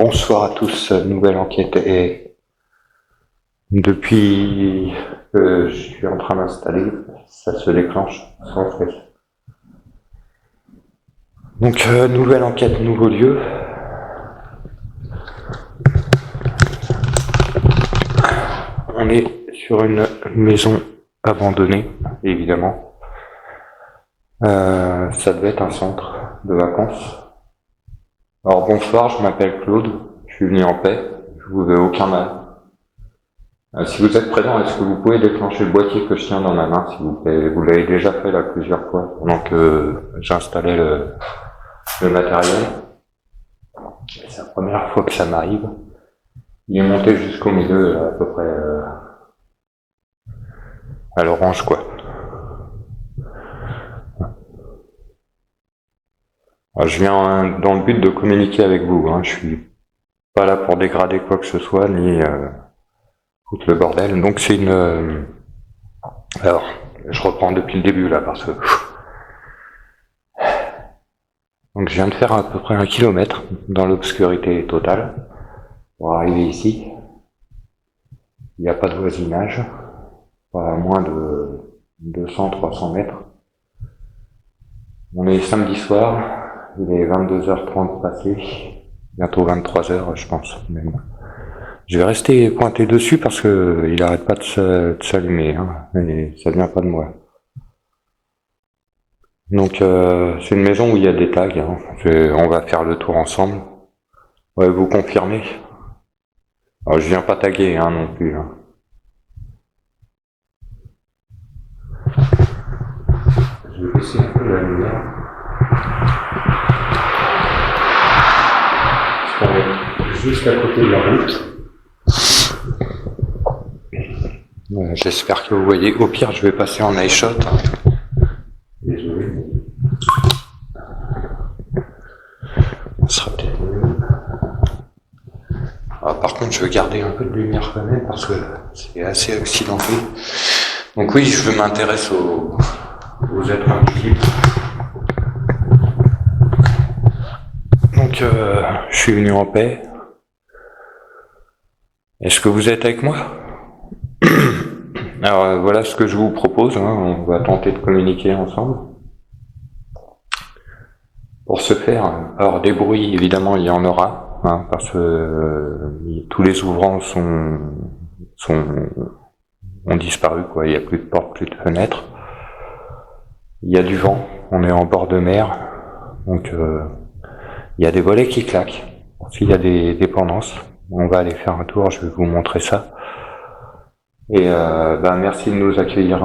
Bonsoir à tous, nouvelle enquête et depuis que je suis en train d'installer, ça se déclenche sans cesse. Donc nouvelle enquête, nouveau lieu. On est sur une maison abandonnée, évidemment. Ça devait être un centre de vacances. Alors bonsoir, je m'appelle Claude, je suis venu en paix, je vous veux aucun mal. Si vous êtes présent, est-ce que vous pouvez déclencher le boîtier que je tiens dans ma main, s'il vous plaît? Vous l'avez déjà fait là plusieurs fois, pendant que j'installais le matériel. C'est la première fois que ça m'arrive. Il est monté jusqu'au milieu, à peu près à l'orange, quoi. Alors, je viens dans le but de communiquer avec vous, hein. Je suis pas là pour dégrader quoi que ce soit, ni foutre le bordel. Donc c'est une... Alors, je reprends depuis le début là, parce que... Donc je viens de faire à peu près 1 kilomètre dans l'obscurité totale pour arriver ici. Il n'y a pas de voisinage, pas à moins de 200-300 mètres. On est samedi soir, il est 22h30 passé, bientôt 23h je pense même. Je vais rester pointé dessus parce que il arrête pas de s'allumer, hein, et ça vient pas de moi. Donc c'est une maison où il y a des tags, hein. On va faire le tour ensemble. Ouais, vous confirmez? Alors je viens pas taguer, hein, non plus, hein. Je vais baisser un peu la lumière. Parce qu'on est juste à côté de la route. Voilà, j'espère que vous voyez. Au pire, je vais passer en iShot. Désolé. On sera peut-être mieux. Ah, par contre, je vais garder un peu de lumière quand même parce que c'est assez accidenté. Donc oui, je m'intéresse aux êtres invisibles. Donc je suis venu en paix. Est-ce que vous êtes avec moi? Alors voilà ce que je vous propose, hein. On va tenter de communiquer ensemble. Pour ce faire, alors des bruits évidemment il y en aura, hein, parce que tous les ouvrants ont disparu, quoi. Il n'y a plus de portes, plus de fenêtres. Il y a du vent, on est en bord de mer, donc il y a des volets qui claquent. S'il y a des dépendances, on va aller faire un tour, je vais vous montrer ça. Et merci de nous accueillir.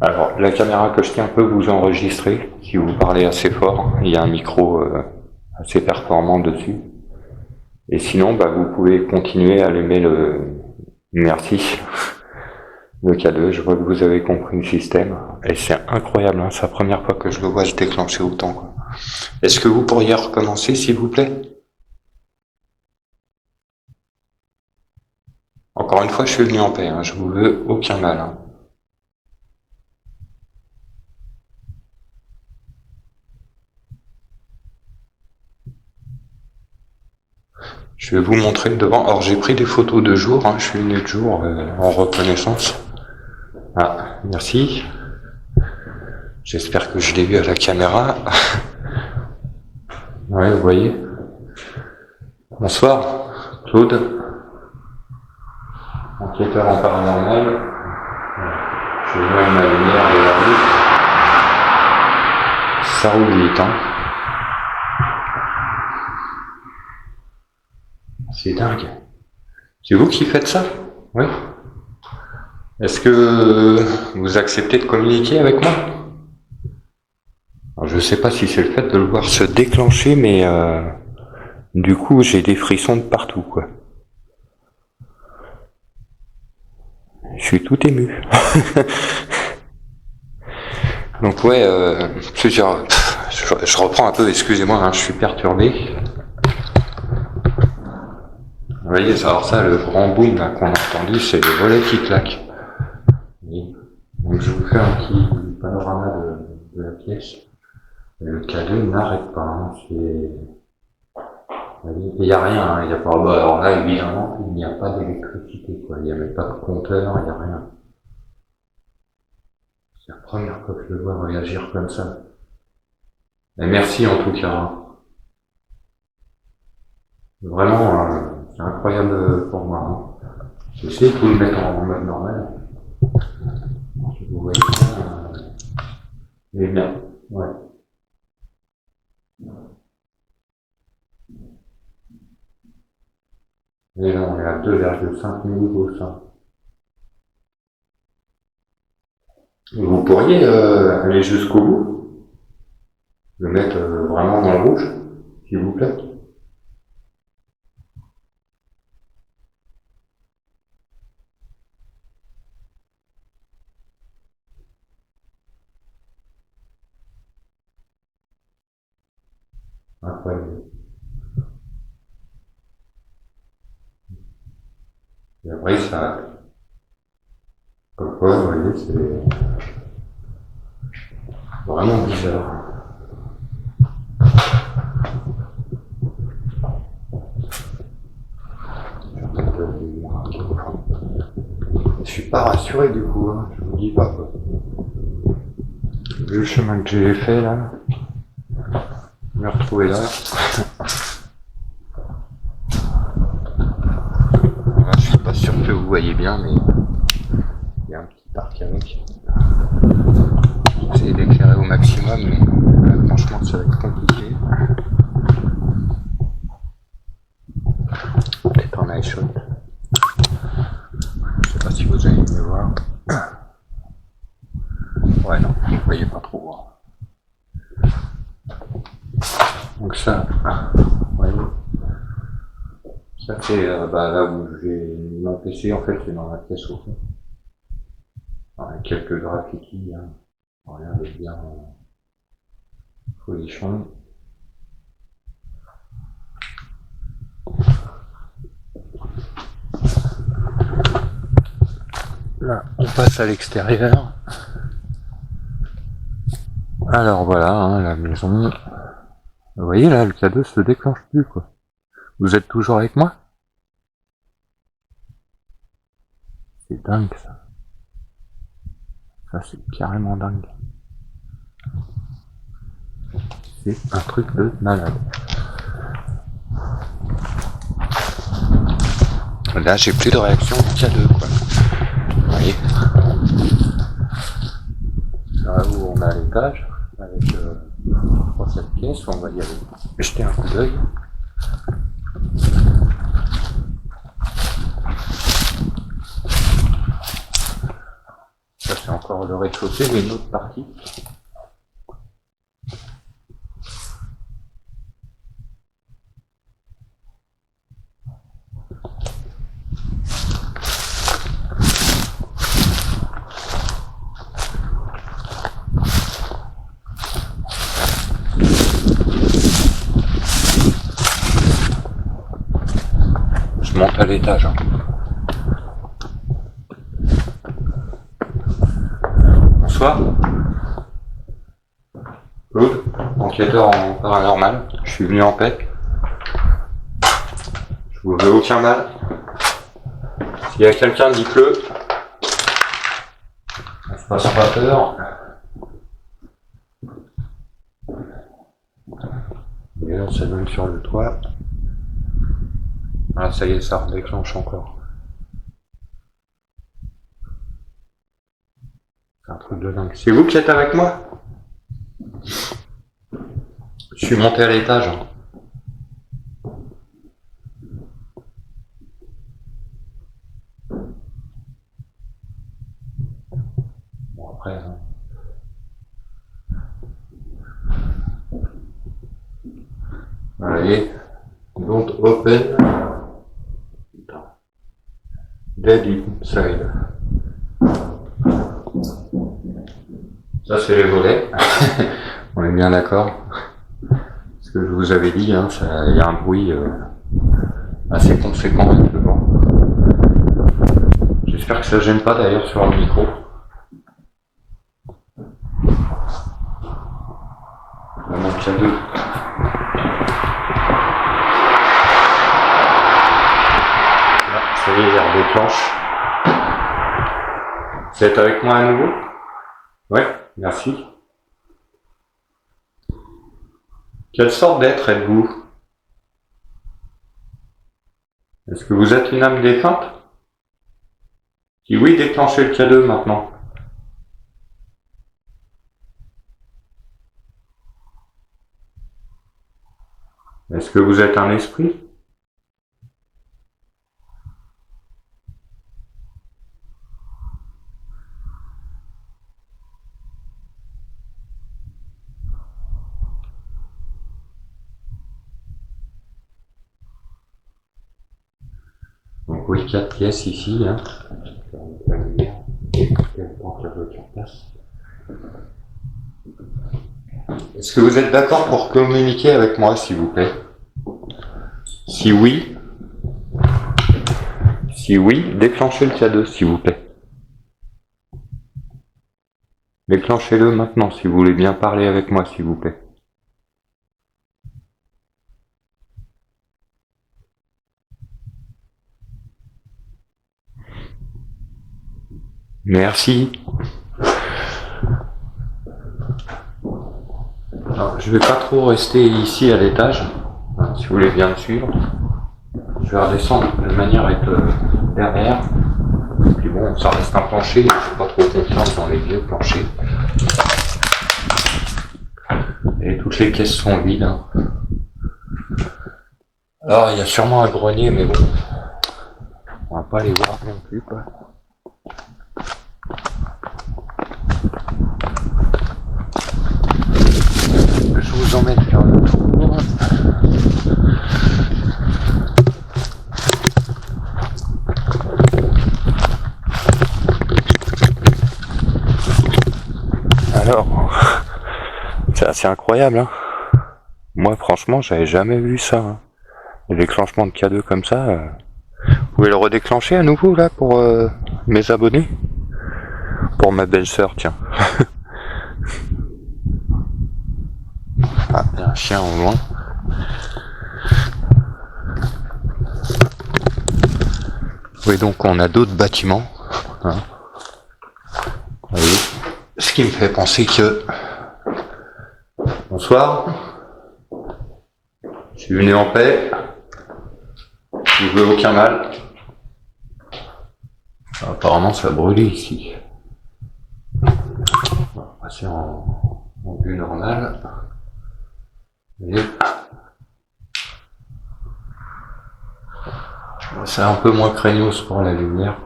Alors, la caméra que je tiens peut vous enregistrer si vous parlez assez fort. Il y a un micro assez performant dessus. Et sinon, vous pouvez continuer à allumer le... Merci. Le K2, je vois que vous avez compris le système. Et c'est incroyable, hein, c'est la première fois que je le vois se déclencher autant, quoi. Est-ce que vous pourriez recommencer, s'il vous plaît? Encore une fois, je suis venu en paix, hein, je vous veux aucun mal, hein. Je vais vous montrer devant. Alors j'ai pris des photos de jour, hein, je suis venu de jour en reconnaissance. Ah, merci. J'espère que je l'ai vu à la caméra. Ouais, vous voyez. Bonsoir, Claude. Enquêteur en paranormal. Je vois ma lumière de la rue. Ça roule vite, hein. C'est dingue. C'est vous qui faites ça? Oui. Est-ce que vous acceptez de communiquer avec moi? Alors, je ne sais pas si c'est le fait de le voir se déclencher, mais du coup j'ai des frissons de partout, quoi. Je suis tout ému. Donc ouais, plusieurs... Je reprends un peu, excusez-moi, hein, je suis perturbé. Vous voyez, alors ça, le grand boom qu'on a entendu, c'est les volets qui claquent. Oui. Donc je vous fais un petit panorama de la pièce. Le K2 n'arrête pas, hein. Il n'y a rien, hein, il n'y a pas, bah, alors là, évidemment, il n'y a pas d'électricité, quoi. Il n'y a même pas de compteur, il n'y a rien. C'est la première fois que je le vois réagir comme ça. Et merci en tout cas. Hein. Vraiment, c'est incroyable pour moi. Hein. J'ai essayé de vous le mettre en mode normal. Je vous voyez ça. Il est bien. Ouais. Et là, on est à 2,5 millivolts. Vous pourriez aller jusqu'au bout, le mettre vraiment dans le rouge, s'il vous plaît. Incroyable. Et après, ça, comme quoi, vous voyez, c'est vraiment bizarre. Je suis pas rassuré du coup, hein, je vous dis pas quoi. Vu le chemin que j'ai fait là, me retrouver là. Là, je suis pas sûr que vous voyez bien, mais il y a un petit parc avec. J'essaie d'éclairer au maximum, mais franchement ça va être compliqué. Peut-être en eye shot. Je sais pas si vous allez me voir. Ouais non, vous voyez pas trop. Donc ça, vous voyez. Ça c'est là où j'ai mon PC en fait, c'est dans la pièce au fond. Avec quelques graffitis, hein. Rien de bien folichon. Là, on passe à l'extérieur. Alors voilà, hein, la maison. Vous voyez là, le K2 se déclenche plus quoi. Vous êtes toujours avec moi? C'est dingue ça. Ça c'est carrément dingue. C'est un truc de malade. Là j'ai plus de réaction du K2 quoi. Vous voyez? Là où on a l'étage, avec 3-7 pièces, on va y aller jeter un coup d'œil. Ça c'est encore le rez-de-chaussée, mais une autre partie. Je monte à l'étage. Hein. Bonsoir. Claude, enquêteur en paranormal. Je suis venu en paix. Je vous veux aucun mal. S'il y a quelqu'un, dites-le. On se passe pas peur. Et là, ça donne sur le toit. Ah, ça y est, ça redéclenche encore. C'est un truc de dingue. C'est vous qui êtes avec moi? Je suis monté à l'étage. Bon, après... Hein. Allez. Don't open. Dead inside. Ça, c'est les volets. On est bien d'accord. Ce que je vous avais dit, hein, il y a un bruit assez conséquent avec le vent. J'espère que ça gêne pas d'ailleurs sur le micro. Vraiment K2. Ça y est, il redéclenche. Vous êtes avec moi à nouveau? Ouais, merci. Quelle sorte d'être êtes-vous? Est-ce que vous êtes une âme défunte? Si oui, déclenchez le K2 maintenant. Est-ce que vous êtes un esprit? Donc oui, 4 pièces ici. Hein. Est-ce que vous êtes d'accord pour communiquer avec moi, s'il vous plaît? Si oui, déclenchez le K2, s'il vous plaît. Déclenchez-le maintenant, si vous voulez bien parler avec moi, s'il vous plaît. Merci. Alors, je vais pas trop rester ici à l'étage, hein, si vous voulez bien me suivre. Je vais redescendre de manière à être derrière. Et puis bon, ça reste un plancher, je n'ai pas trop confiance dans les vieux planchers. Et toutes les caisses sont vides. Hein. Alors, il y a sûrement un grenier, mais bon, on va pas les voir non plus, quoi. Je vous emmène faire le tour. Alors, c'est assez incroyable, hein. Moi, franchement, j'avais jamais vu ça. Hein. Le déclenchement de K2 comme ça. Vous pouvez le redéclencher à nouveau, là, pour mes abonnés? Pour ma belle-sœur, tiens. Ah, il y a un chien au loin. Oui, donc on a d'autres bâtiments. Hein. Vous voyez. Ce qui me fait penser que... Bonsoir. Je suis venu en paix. Je ne veux aucun mal. Apparemment, ça a brûlé ici. On va passer en vue normale. Et... c'est un peu moins craignos pour la lumière.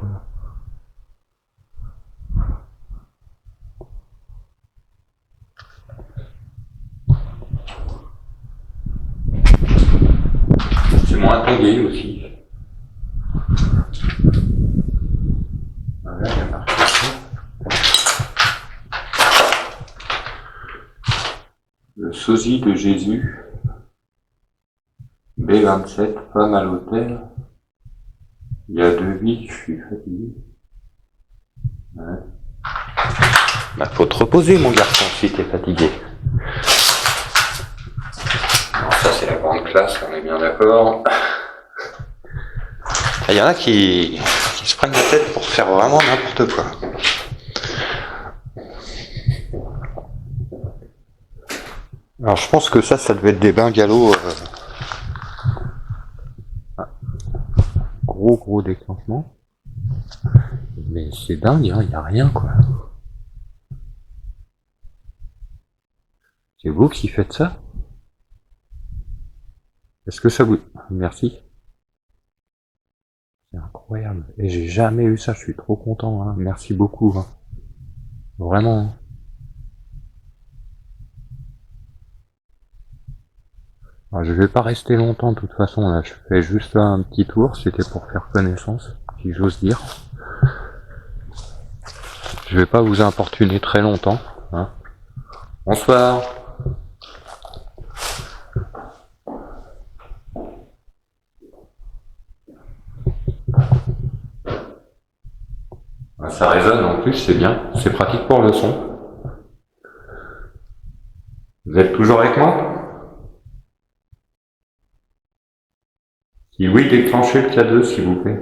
C'est moins tagué aussi. Voilà, il y a marqué ça. Le sosie de Jésus. B27, femme à l'hôtel. Il y a 2 vies, je suis fatigué. Ouais. Bah, faut te reposer, mon garçon, si t'es fatigué. Alors, ça, c'est la grande classe, on est bien d'accord. Il y en a qui se prennent la tête pour faire vraiment n'importe quoi. Alors, je pense que ça devait être des bungalows. Gros déclenchement. Mais c'est dingue, hein, y a rien, quoi. C'est vous qui faites ça? Est-ce que ça vous... Merci. C'est incroyable. Et j'ai jamais eu ça, je suis trop content, hein. Merci beaucoup. Hein. Vraiment. Alors, je vais pas rester longtemps, de toute façon, là. Je fais juste un petit tour, c'était pour faire connaissance, si j'ose dire. Je vais pas vous importuner très longtemps. Hein. Bonsoir. Ça résonne en plus, c'est bien. C'est pratique pour le son. Vous êtes toujours avec moi? Si oui, déclenchez le K2, s'il vous plaît.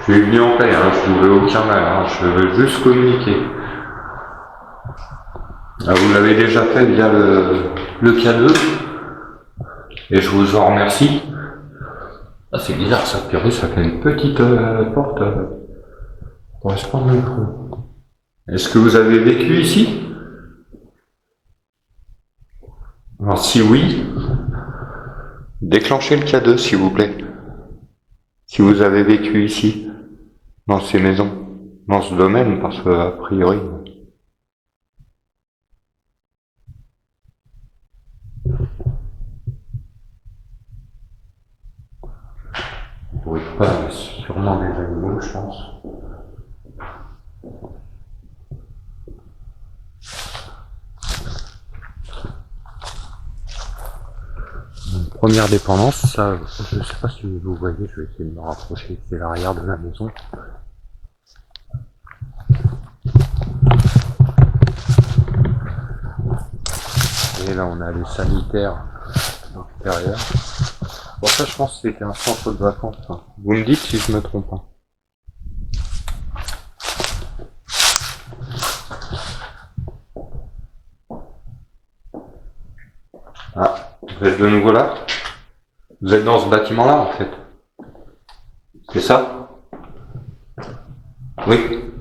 Je suis venu en paix, hein, je ne veux aucun mal, hein, je veux juste communiquer. Ah, vous l'avez déjà fait via le K2, et je vous en remercie. Ah, c'est bizarre, ça, purée, ça fait une petite porte correspond au micro. Est-ce que vous avez vécu ici? Alors si oui, déclenchez le K2 s'il vous plaît. Si vous avez vécu ici, dans ces maisons, dans ce domaine, parce que a priori... Oui, pas sûrement des animaux, je pense. Première dépendance, ça, je sais pas si vous voyez, je vais essayer de me rapprocher, c'est l'arrière de la maison. Et là, on a les sanitaires extérieurs. Bon, ça, je pense que c'était un centre de vacances. Hein. Vous me dites si je me trompe pas. Ah, vous êtes de nouveau là? Vous êtes dans ce bâtiment-là, en fait. C'est ça? Oui.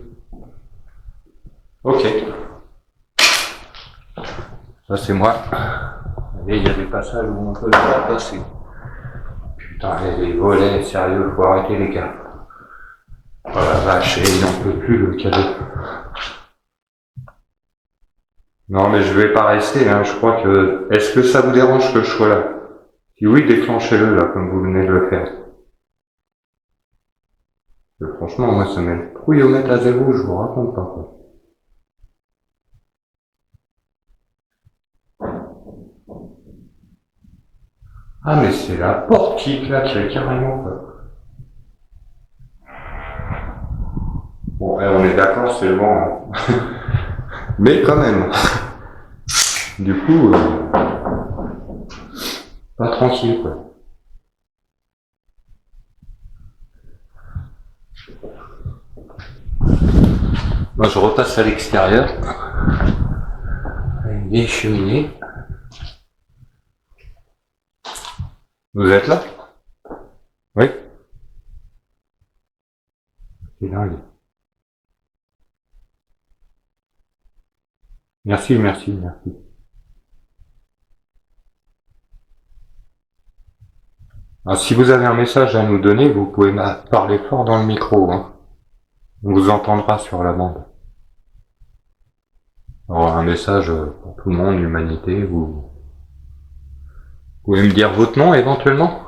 Ok. Ça, c'est moi. Et il y a des passages où on peut pas passer. Putain, les volets, sérieux, faut arrêter les gars. Oh la vache, il n'en peut plus le cadeau. Non mais je vais pas rester, hein, je crois que... Est-ce que ça vous dérange que je sois là? Si oui, déclenchez-le là, comme vous venez de le faire. Franchement, moi ça met le trouillomètre à zéro, je vous raconte pas quoi. Ah mais c'est la porte qui claque carrément quoi. Bon, on est d'accord, c'est le vent. Hein. Mais quand même. Du coup, pas tranquille quoi. Moi je repasse à l'extérieur. Avec des cheminées. Vous êtes là? Oui. C'est dingue. Merci, merci, merci. Alors, si vous avez un message à nous donner, vous pouvez parler fort dans le micro. Hein. On vous entendra sur la bande. Alors, un message pour tout le monde, l'humanité, vous pouvez me dire votre nom éventuellement?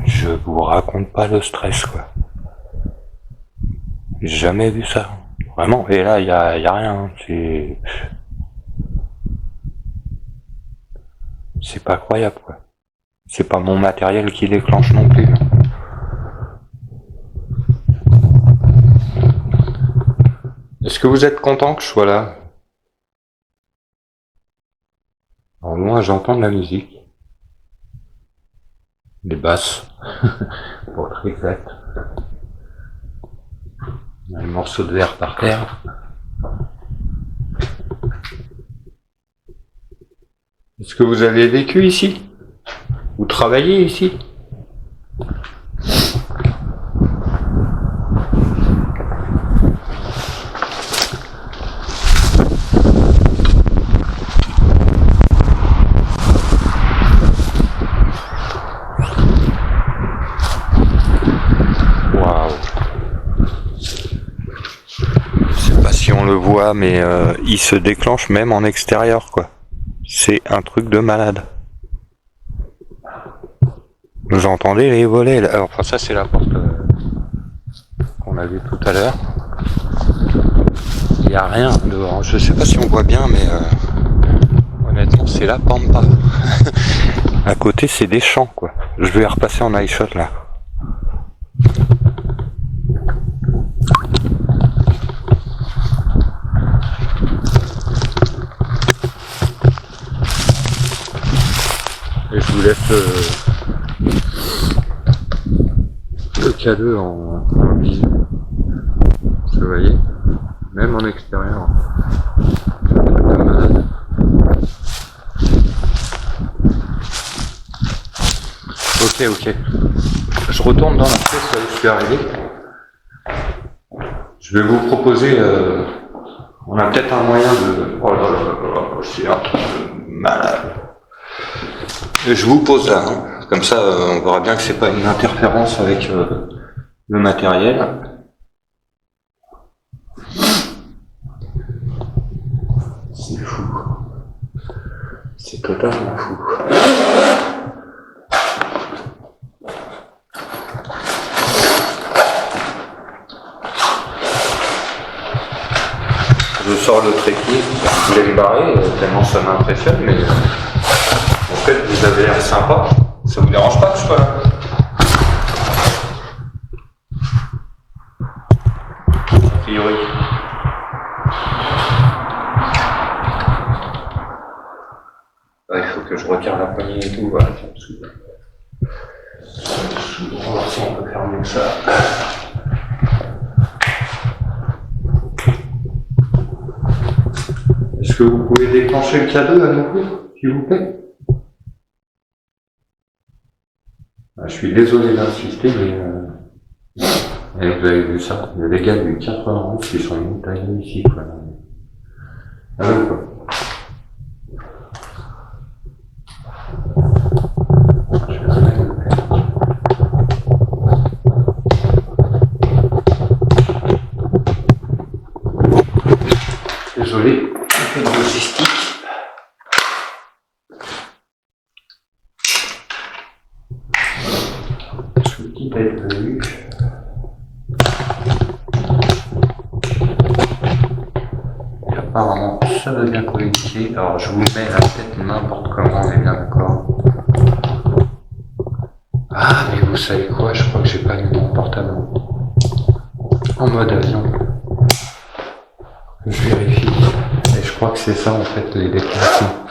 Je vous raconte pas le stress quoi. J'ai jamais vu ça. Vraiment. Et là, y a rien. C'est pas croyable quoi. C'est pas mon matériel qui déclenche non plus. Est-ce que vous êtes content que je sois là? Alors moi j'entends de la musique. Des basses. Pour être exact. Il y a un morceau de verre par terre. Est-ce que vous avez vécu ici? Vous travaillez ici? On le voit, mais il se déclenche même en extérieur, quoi. C'est un truc de malade. Vous entendez les volets là? Enfin, ça c'est la porte qu'on a vue tout à l'heure. Il n'y a rien dehors. Je sais pas si on voit bien, mais honnêtement, c'est la pampa. À côté, c'est des champs, quoi. Je vais repasser en iShot là. Et je vous laisse le K2 en visu. Vous voyez, même en extérieur. C'est un truc de malade. Ok. Je retourne dans la pièce où je suis arrivé. Je vais vous proposer, on a peut-être un moyen de... Oh là là, c'est un truc de malade. Je vous pose là, hein. Comme ça on verra bien que c'est pas une interférence avec le matériel. C'est fou. C'est totalement fou. Je sors le trépied, je voulais me barrer, tellement ça m'impressionne, mais en fait vous avez l'air sympa. Ça vous dérange pas que je sois là? A priori. Il faut que je retire la poignée et tout, voilà, ça me saoule. On va voir si on peut faire mieux que ça. Est-ce que vous pouvez déclencher le K2 à nouveau, s'il vous plaît? Je suis désolé d'insister, mais vous avez vu ça, il y a des gars du 91 qui sont montagnés ici, quoi. Allô, quoi. Désolé, un peu de logistique. Je vous dis d'être venu. Et apparemment, ça va bien communiquer. Alors, je vous mets la tête n'importe comment, on est bien d'accord. Ah, mais vous savez quoi, je crois que j'ai pas mis mon portable en mode avion. Je vérifie. Et je crois que c'est ça en fait les déplacements.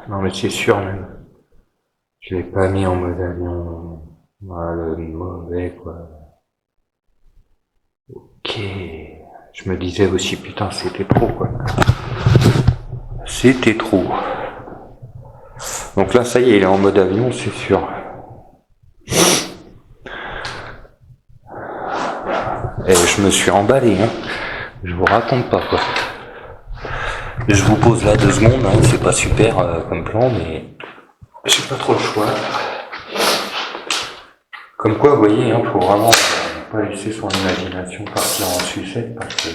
Non mais c'est sûr même. Je l'ai pas mis en mode avion. Voilà le mauvais quoi. Ok. Je me disais aussi putain c'était trop quoi. C'était trop. Donc là ça y est il est en mode avion c'est sûr. Et je me suis emballé, hein. Je vous raconte pas quoi. Je vous pose là 2 secondes, hein. C'est pas super comme plan, mais j'ai pas trop le choix. Comme quoi, vous voyez, hein, faut vraiment pas laisser son imagination partir en sucette parce que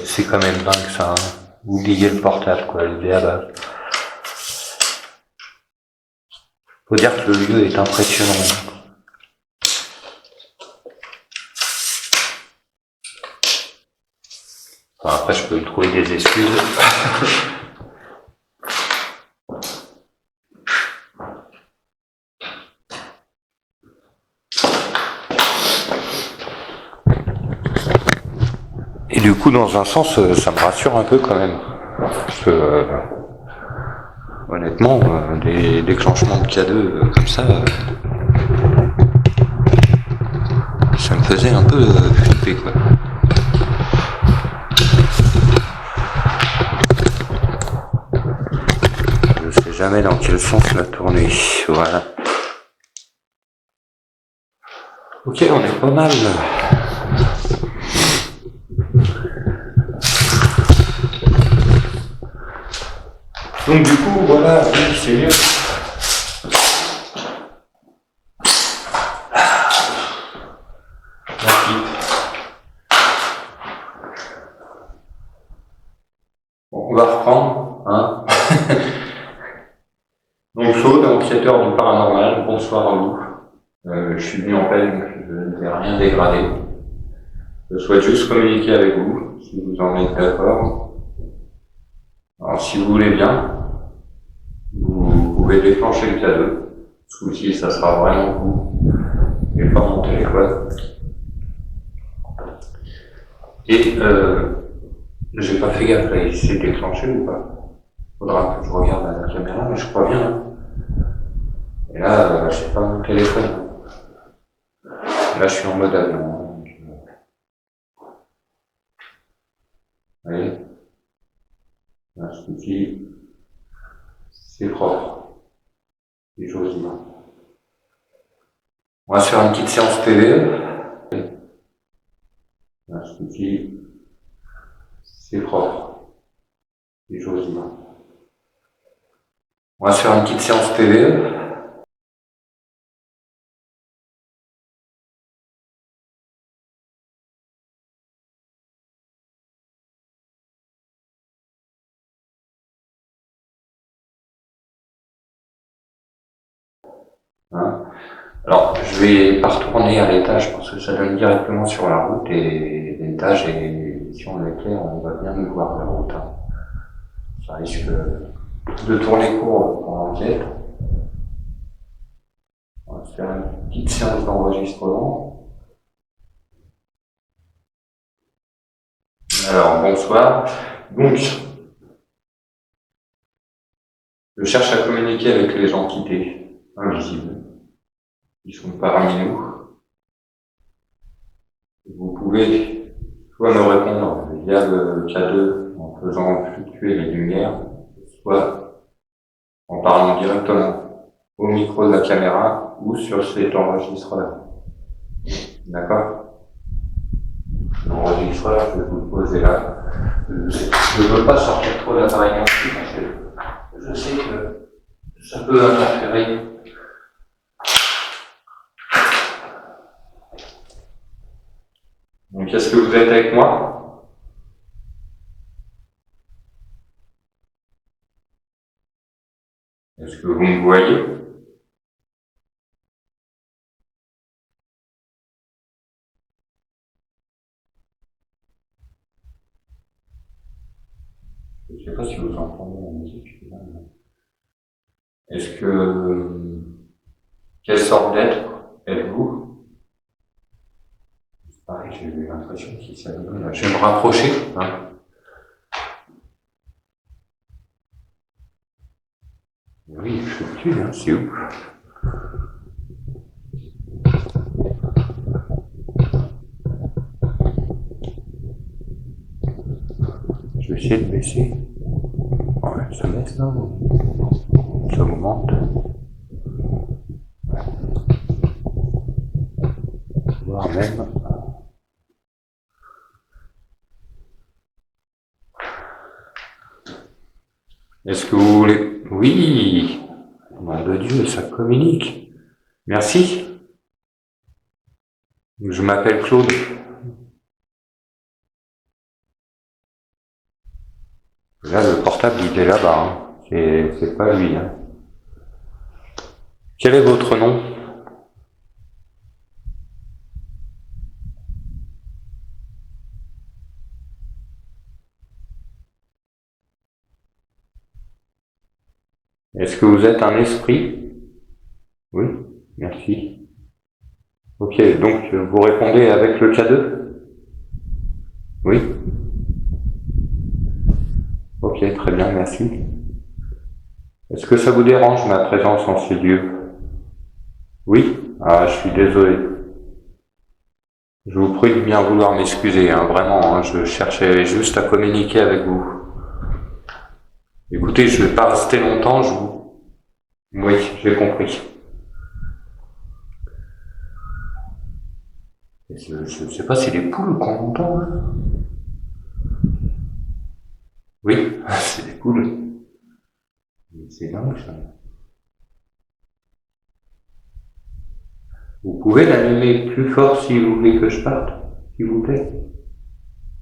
c'est quand même dingue ça. Hein. Oubliez le portable, quoi, l'idée à base. Faut dire que le lieu est impressionnant. Enfin, après, je peux trouver des excuses. Et du coup, dans un sens, ça me rassure un peu quand même. Parce que, honnêtement, des déclenchements de K2 comme ça, ça me faisait un peu flipper, quoi. Je sais jamais dans quel sens la tourner. Voilà. Ok, on est pas mal. Donc du coup, voilà, oui, c'est mieux. Bon, on va reprendre, hein. Donc Claude, enquêteur du paranormal, bonsoir à vous. Je suis venu en paix, donc je ne vais rien dégrader. Je souhaite juste communiquer avec vous, si vous en êtes d'accord. Alors Alors, si vous voulez bien, vous pouvez déclencher le K2. Ce coup-ci, ça sera vraiment vous et pas mon téléphone. Et j'ai pas fait gaffe, là, il s'est déclenché ou pas? Faudra que je regarde à la caméra, mais je crois bien. Et là, j'ai pas mon téléphone. Là, je suis en mode avion. Vous voyez? Là, ce coup-ci, c'est propre. Et j'ose dire. On va se faire une petite séance PVE. Là, ce coup-ci, c'est propre. Et j'ose dire. On va se faire une petite séance PVE. Hein. Alors, je vais pas retourner à l'étage parce que ça donne directement sur la route et l'étage, et si on l'éclaire, on va bien nous voir la route. Hein. Ça risque de tourner court pour l'enquête. On va se faire une petite séance d'enregistrement. Alors, bonsoir. Donc, je cherche à communiquer avec les entités invisibles qui sont parmi nous. Vous pouvez soit me répondre via le K2 en faisant fluctuer les lumières, soit en parlant directement au micro de la caméra ou sur cet enregistreur. D'accord? L'enregistreur, je vais vous le poser là. Je ne veux pas sortir trop d'appareil non plus parce que je sais que ça peut interférer. Donc, est-ce que vous êtes avec moi? Est-ce que vous me voyez? Je ne sais pas si vous entendez la musique. Est-ce que... Quelle sorte d'être êtes-vous? C'est pareil, j'ai eu l'impression qu'il s'allume. Je vais me rapprocher. Hein. Oui, je suis dessus, hein, c'est ouf. Je vais essayer de baisser. Ouais, ça baisse là. Ça augmente. Voire même. Est-ce que vous voulez... Oui! Nom de Dieu, ça communique. Merci. Je m'appelle Claude. Là, le portable, il est là-bas. Hein. C'est pas lui. Hein. Quel est votre nom? Est-ce que vous êtes un esprit? Oui, merci. Ok, donc vous répondez avec le K2? Oui. Ok, très bien, merci. Est-ce que ça vous dérange ma présence en ces lieux? Oui? Ah, je suis désolé. Je vous prie de bien vouloir m'excuser, hein, vraiment, hein, je cherchais juste à communiquer avec vous. Écoutez, je ne vais pas rester longtemps, je vous... Oui, j'ai compris. Je ne sais pas si les poules qu'on entend. Hein. Oui, c'est des poules. C'est dingue ça. Vous pouvez l'allumer plus fort si vous voulez que je parte, s'il vous plaît.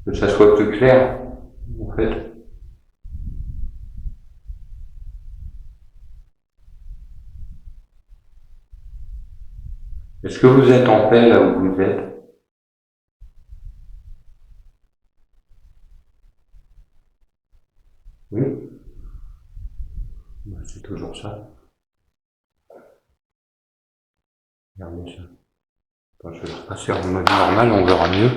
Que ça soit plus clair, en fait. Est-ce que vous êtes en paix là où vous êtes? Oui. C'est toujours ça. Regardez ça. Attends, je vais repasser en mode normal, on verra mieux.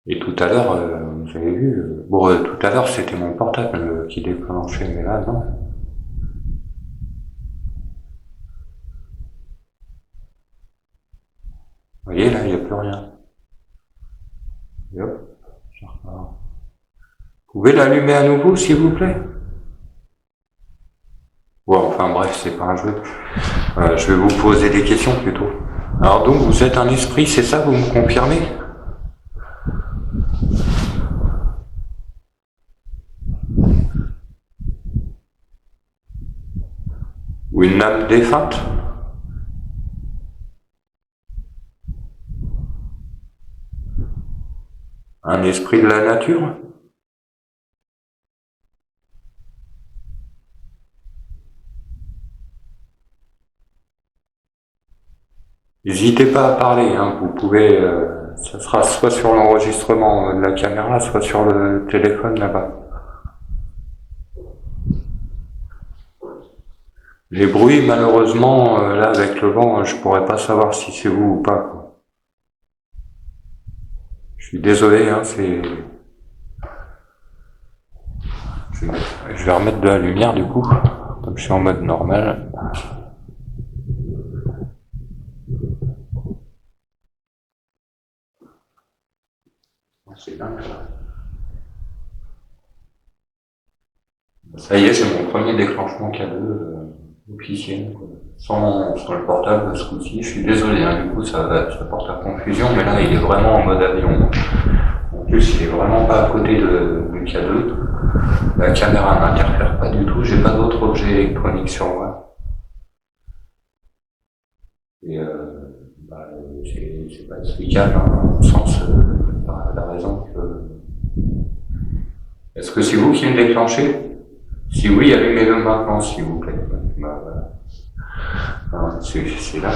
Et tout à l'heure, vous avez vu, tout à l'heure c'était mon portable qui déclenchait, mais là non. Vous voyez, là, il n'y a plus rien. Et hop, ça repart. Vous pouvez l'allumer à nouveau, s'il vous plaît? Ouais, enfin bref, c'est pas un jeu. Je vais vous poser des questions plutôt. Alors donc, vous êtes un esprit, c'est ça, vous me confirmez? Ou une âme défunte? Un esprit de la nature? N'hésitez pas à parler, hein. Vous pouvez, ça sera soit sur l'enregistrement de la caméra, soit sur le téléphone là-bas. Les bruits, malheureusement, là avec le vent, je pourrais pas savoir si c'est vous ou pas, quoi. Je suis désolé, hein, c'est... Je vais remettre de la lumière du coup, comme je suis en mode normal. C'est dingue. Ça y est, j'ai mon premier déclenchement K2 officiel, quoi. Sans le portable ce coup-ci. Je suis désolé, hein, du coup ça porte à confusion, mais là il est vraiment en mode avion. En plus il est vraiment pas à côté du K2. La caméra n'interfère pas du tout, j'ai pas d'autres objets électroniques sur moi. Et c'est pas explicable, hein, dans le sens, la raison que... Est-ce que c'est vous qui me déclenchez? Si oui, allumez-le maintenant, s'il vous plaît. C'est là.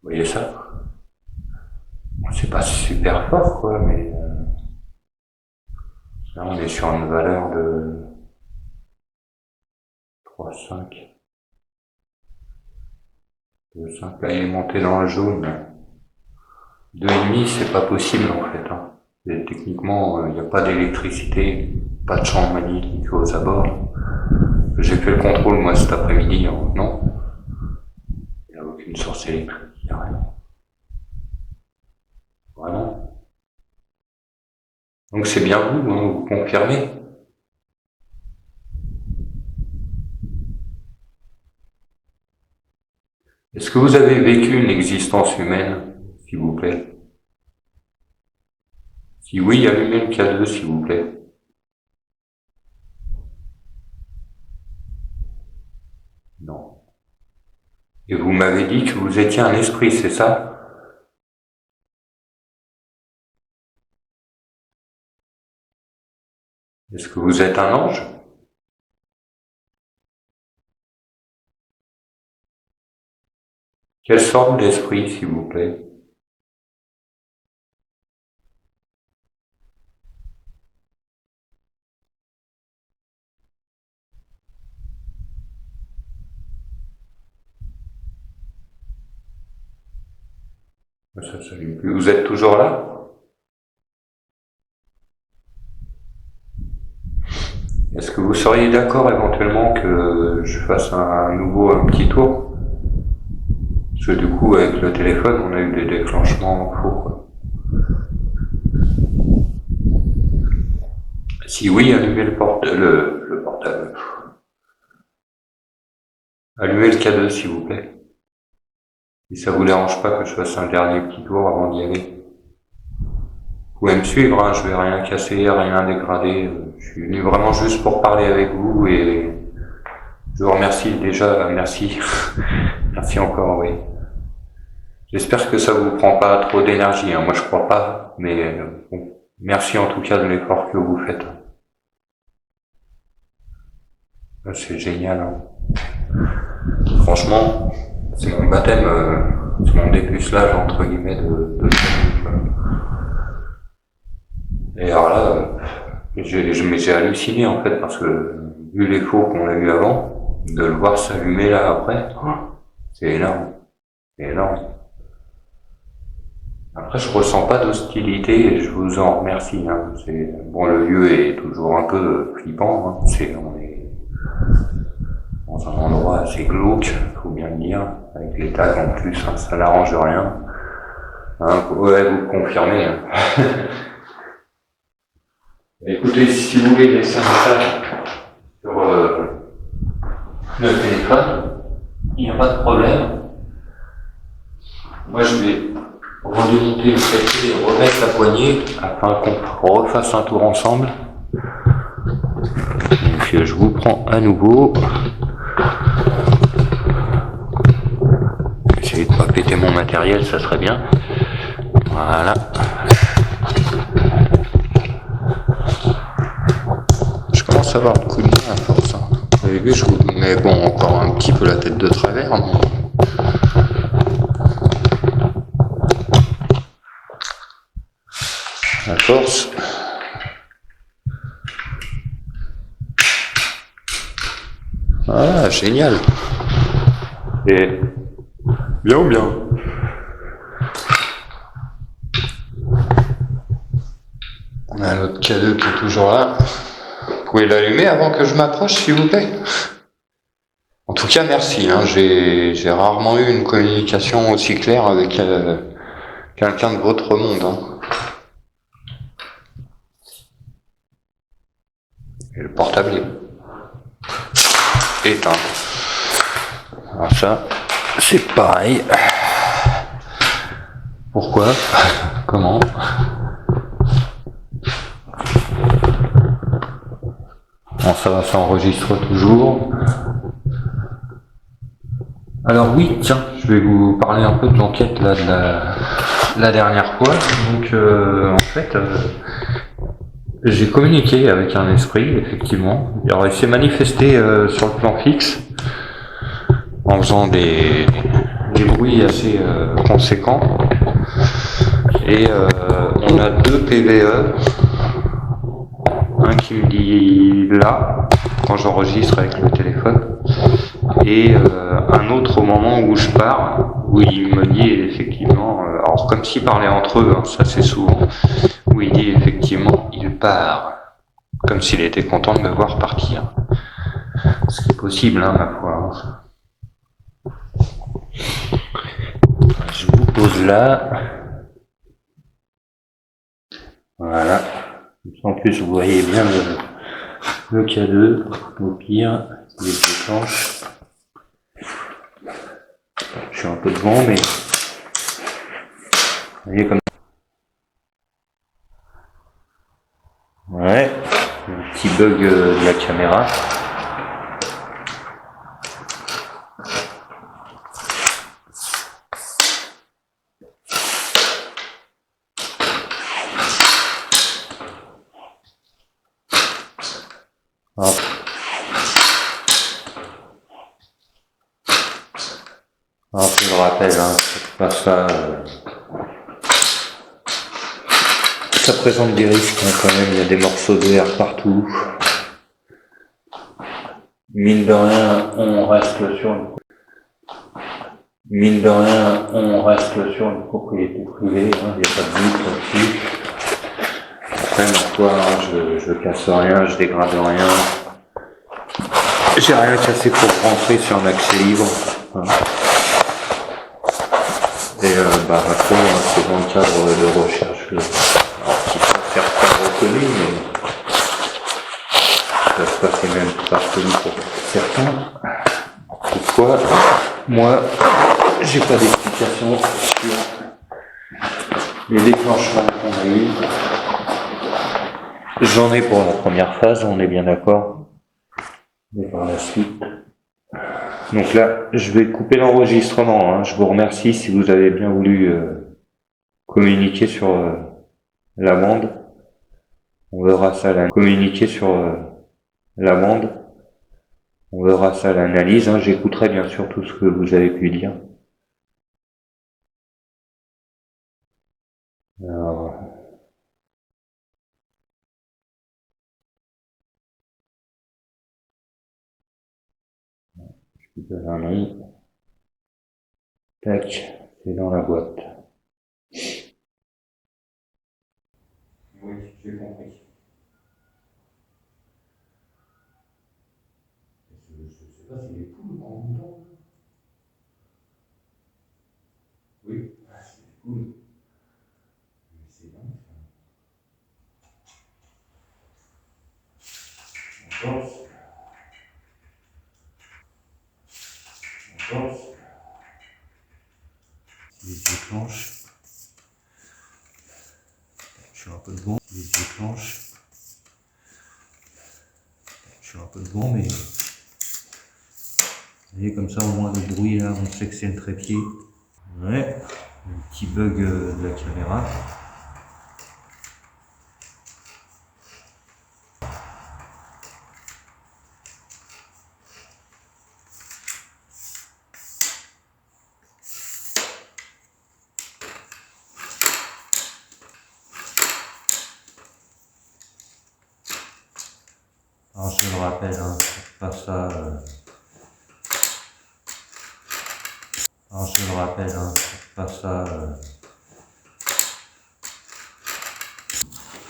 Vous voyez ça? C'est pas super fort, quoi, mais là, on est sur une valeur de 3,5. 2,5. Là, il est monté dans le jaune. 2,5, c'est pas possible, en fait, hein. Et techniquement, il n'y a pas d'électricité, pas de champ magnétique aux abords. J'ai fait le contrôle, moi, cet après-midi, en non. Il n'y a aucune source électrique, il n'y a rien. Vraiment. Donc c'est bien vous, hein, vous confirmez. Est-ce que vous avez vécu une existence humaine, s'il vous plaît? Si oui, allumez le K2, s'il vous plaît. Non. Et vous m'avez dit que vous étiez un esprit, c'est ça? Est-ce que vous êtes un ange? Quelle sorte d'esprit, s'il vous plaît? Ça s'allume plus. Vous êtes toujours là? Est-ce que vous seriez d'accord éventuellement que je fasse un petit tour? Parce que du coup, avec le téléphone, on a eu des déclenchements faux, quoi. Si oui, allumez le portable. Allumez le K2, s'il vous plaît. Si ça vous dérange pas que je fasse un dernier petit tour avant d'y aller. Vous pouvez me suivre, hein, je vais rien casser, rien dégrader. Je suis venu vraiment juste pour parler avec vous et je vous remercie déjà, merci. Merci encore, oui. J'espère que ça vous prend pas trop d'énergie, hein. Moi je crois pas, mais bon, merci en tout cas de l'effort que vous faites. C'est génial, hein. Franchement, c'est mon baptême mon dépucelage entre guillemets de et alors là, j'ai halluciné en fait parce que vu les faux qu'on a eu avant, de le voir s'allumer là après, c'est énorme, c'est énorme. Après, je ressens pas d'hostilité et je vous en remercie. Hein. Bon, le lieu est toujours un peu flippant. Hein. On est dans un endroit assez glauque, faut bien le dire, avec les tags en plus, hein, ça n'arrange rien. Hein, ouais, vous le confirmez. Hein. Écoutez, si vous voulez laisser un message sur le téléphone, il n'y a pas de problème. Moi, je vais redémonter le PC et remettre la poignée afin qu'on refasse un tour ensemble. Donc, je vous prends à nouveau. Essayez de ne pas péter mon matériel, ça serait bien. Voilà. Je commence à avoir le coup de main à force. Hein. Vous avez vu, je vous mets encore un petit peu la tête de travers. Mais... à force. Voilà, génial. Et bien ou bien? On a notre K2 qui est toujours là. Vous pouvez l'allumer avant que je m'approche, s'il vous plaît? En tout cas, merci. Hein. J'ai rarement eu une communication aussi claire avec quelqu'un de votre monde. Hein. Et le portable est éteint. Alors ça, c'est pareil. Pourquoi? Comment? Bon, ça s'enregistre toujours. Alors oui, tiens, je vais vous parler un peu de l'enquête là de la dernière fois. Donc en fait, j'ai communiqué avec un esprit, effectivement. Alors il s'est manifesté sur le plan fixe en faisant des bruits assez conséquents. Et on a 2 PVE. Un qui me dit là, quand j'enregistre avec le téléphone, et un autre au moment où je pars, où il me dit effectivement, alors comme s'ils parlaient entre eux, hein, ça c'est souvent, où il dit effectivement il part, comme s'il était content de me voir partir. Ce qui est possible, hein, ma foi. Je vous pose là. Voilà. En plus, vous voyez bien le K2, au pire, il se déclenche. Je suis un peu devant, mais vous voyez comme ouais, un petit bug de la caméra. Alors, je le rappelle, hein, c'est pas ça. Ça présente des risques hein, quand même, il y a des morceaux de verre partout. Mine de rien, on reste sur une propriété privée, hein, il n'y a pas de doute là-dessus. Après, ma foi, hein, je casse rien, je dégrade rien. J'ai rien cassé pour rentrer sur un accès libre. Hein. Et ma foi, hein, c'est dans le cadre de recherche qu'il faut faire pas reconnu, mais ça se passait même pas reconnu pour certains. Pourquoi moi, j'ai pas d'explication sur les déclenchements qu'on a eu. J'en ai pour la première phase, on est bien d'accord. Mais par la suite. Donc là, je vais couper l'enregistrement. Hein. Je vous remercie si vous avez bien voulu communiquer sur l'amende. On verra ça communiquer sur l'amende. On verra ça à l'analyse. Hein. J'écouterai bien sûr tout ce que vous avez pu dire. Je vous donne un nom. Tac, c'est dans la boîte. Oui, j'ai compris. Je sais pas si les poules en même temps. Oui, c'est des poules. Mais c'est dingue ça. On pense. Les déclenche. Je suis un peu devant. Les déclenche. Je suis un peu devant, mais vous voyez, comme ça, au moins le bruit là, on sait que c'est le trépied. Ouais, un petit bug de la caméra. Alors je le rappelle, hein, pas ça. Alors je le rappelle, hein, pas ça.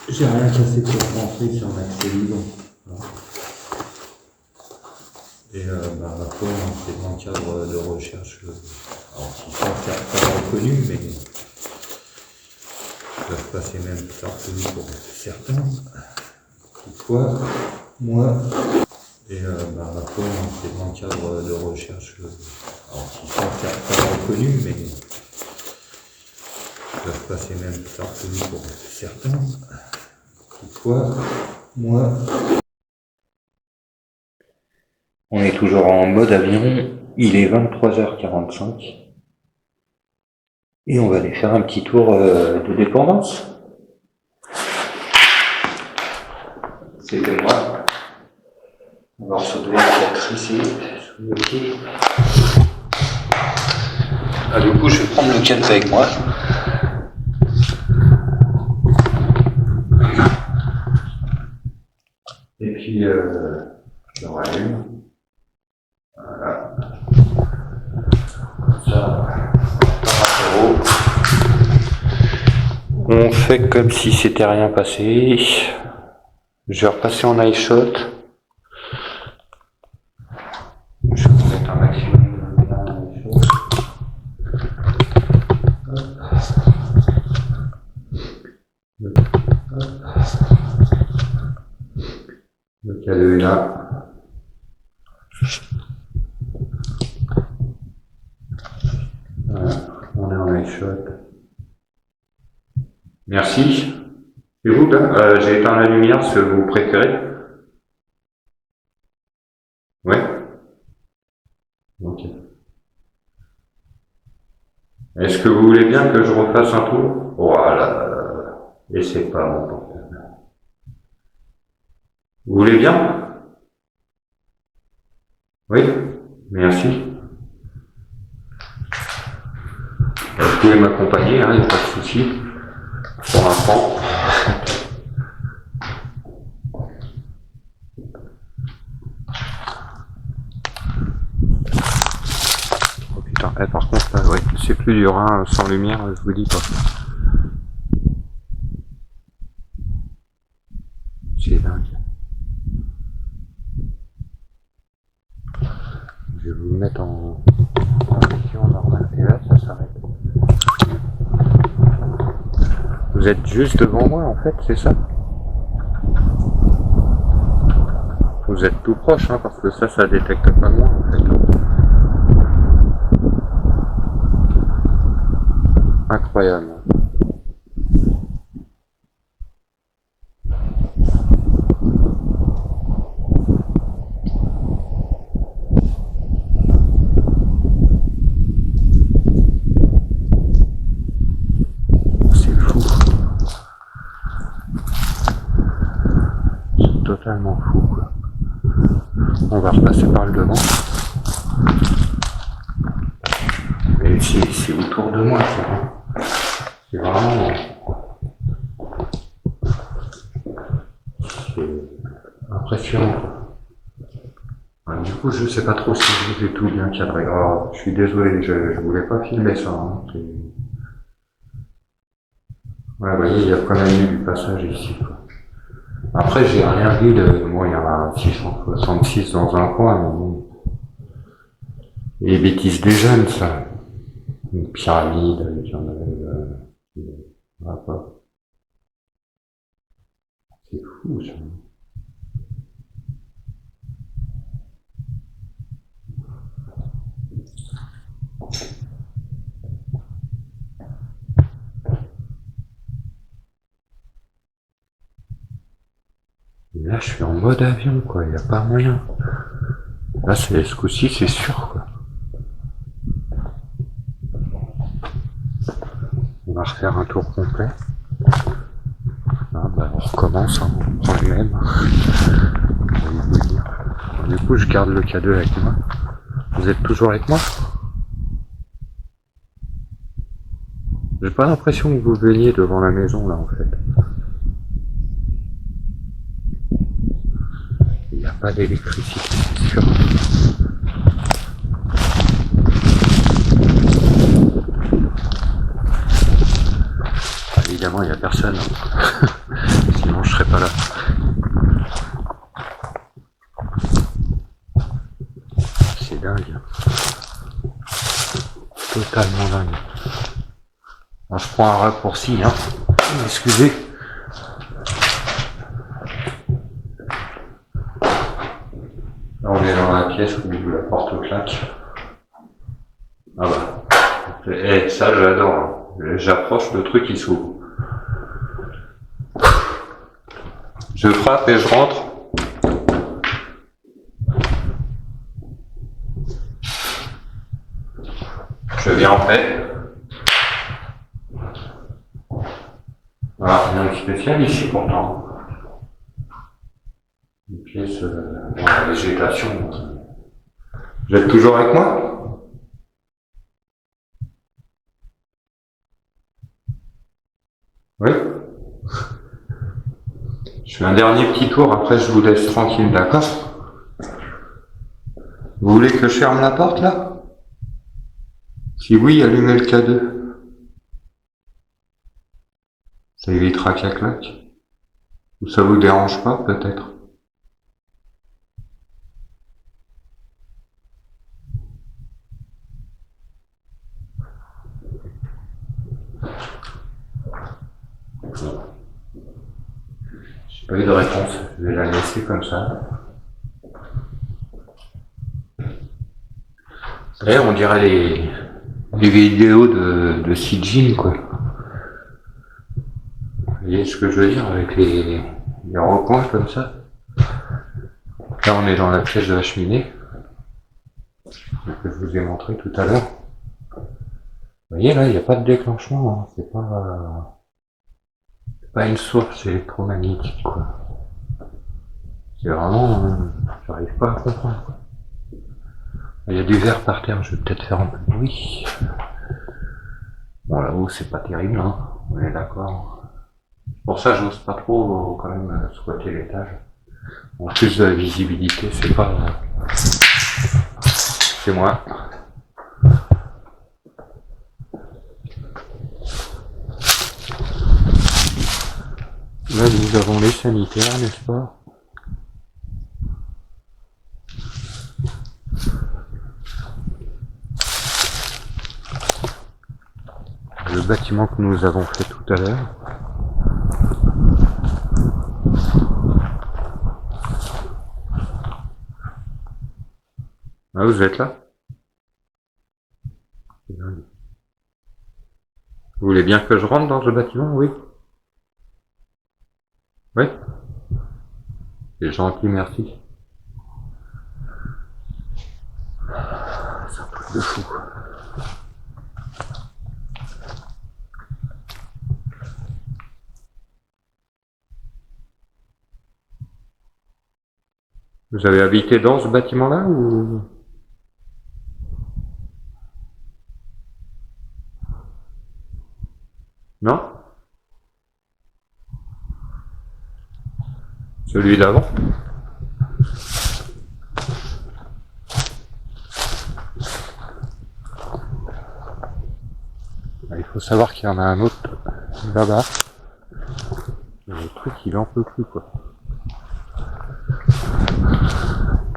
J'ai rien cassé pour rentrer sur un accès libre. Voilà. Et ma foi, c'est dans le cadre de recherche. Alors qui sont pas reconnus, mais ils peuvent passer même pas reconnus pour certains. Toutefois, moi. Et ma foi, c'est dans le cadre de recherche. Alors qui sont pas reconnus, mais ils peuvent passer même pas reconnus pour certains. Toutefois, moi. On est toujours en mode avion, il est 23h45 et on va aller faire un petit tour de dépendance. C'était moi. Alors ça doit être ici, sous le pied. Ah, du coup je vais prendre le cadre avec moi. Et puis je rallume. Voilà. Ça. On fait comme si c'était rien passé. Je vais repasser en eye shot. Je vais mettre un maximum de eye shot. Le cadeau est là. Voilà, on est en eye shot. Merci. Et vous, là, j'ai éteint la lumière, ce que vous préférez? Ouais. Ok. Est-ce que vous voulez bien que je refasse un tour? Voilà. Et c'est pas mon portable. Vous voulez bien? Oui. Merci. Vous pouvez m'accompagner, hein, il n'y a pas de souci. Pour l'instant. Oh putain, par contre, là, ouais, c'est plus dur, hein, sans lumière, je vous dis pas. C'est dingue. Je vais vous mettre en vision normale. Et là, ça s'arrête. Vous êtes juste devant moi, en fait, c'est ça? Vous êtes tout proche, hein, parce que ça détecte pas loin, en fait. Incroyable. C'est fou. C'est totalement fou, quoi. On va repasser par le devant. Mais c'est autour de moi, ça. C'est vraiment... C'est impressionnant. Du coup, coup, je sais pas trop si je vous ai tout bien cadré. Alors, je suis désolé, je voulais pas filmer ça. Hein. Ouais, vous voyez, il y a quand même eu du passage ici. Quoi. Après, j'ai rien vu de... Bon, il y en a 666 dans un coin, mais bon. Les bêtises des jeunes, ça. Une pyramide, il y en avait... voilà, quoi. C'est fou, ça. Et là, je suis en mode avion, quoi. Il n'y a pas moyen. Là, ce coup-ci, c'est sûr, quoi. On va refaire un tour complet. Ah, bah, on recommence, hein. On prend les mêmes. Du coup, je garde le K2 avec moi. Vous êtes toujours avec moi? J'ai pas l'impression que vous veniez devant la maison, là, en fait. Il n'y a pas d'électricité, c'est sûr. Évidemment, il n'y a personne. Sinon, je serais pas là. C'est dingue. Totalement dingue. Alors, je prends un raccourci, hein. Excusez. Là, on est dans la pièce où la porte claque. Ah bah. Eh, ça, j'adore. Hein. J'approche, le truc, il s'ouvre. Je frappe et je rentre. Je viens en paix. Voilà, rien de spécial ici pourtant. Une pièce dans la végétation. Vous êtes toujours avec moi? Oui? Je fais un dernier petit tour, après je vous laisse tranquille, d'accord? Vous voulez que je ferme la porte là? Si oui, allumez le K2. Ça évitera qu'elle claque. Ou ça vous dérange pas, peut-être? J'ai pas eu de réponse, je vais la laisser comme ça. Et on dirait les vidéos de Sijin, quoi. Vous voyez ce que je veux dire avec les recoins comme ça? Là, on est dans la pièce de la cheminée, que je vous ai montré tout à l'heure. Vous voyez, là, il n'y a pas de déclenchement, hein. C'est pas une source électromagnétique, quoi. C'est vraiment, j'arrive pas à comprendre, quoi. Il y a du verre par terre, je vais peut-être faire un peu de bruit. Bon, là-haut, c'est pas terrible, hein. On est d'accord. Pour ça, j'ose pas trop, quand même, squatter l'étage. En plus de la visibilité, c'est pas... C'est moi. Là, nous avons les sanitaires, n'est-ce pas? Le bâtiment que nous avons fait tout à l'heure. Ah, vous êtes là? Vous voulez bien que je rentre dans ce bâtiment? Oui. Oui. C'est gentil, merci. C'est un truc de fou. Vous avez habité dans ce bâtiment-là ou... Non? Celui d'avant? Il faut savoir qu'il y en a un autre là-bas. Le truc, il en peut plus, quoi.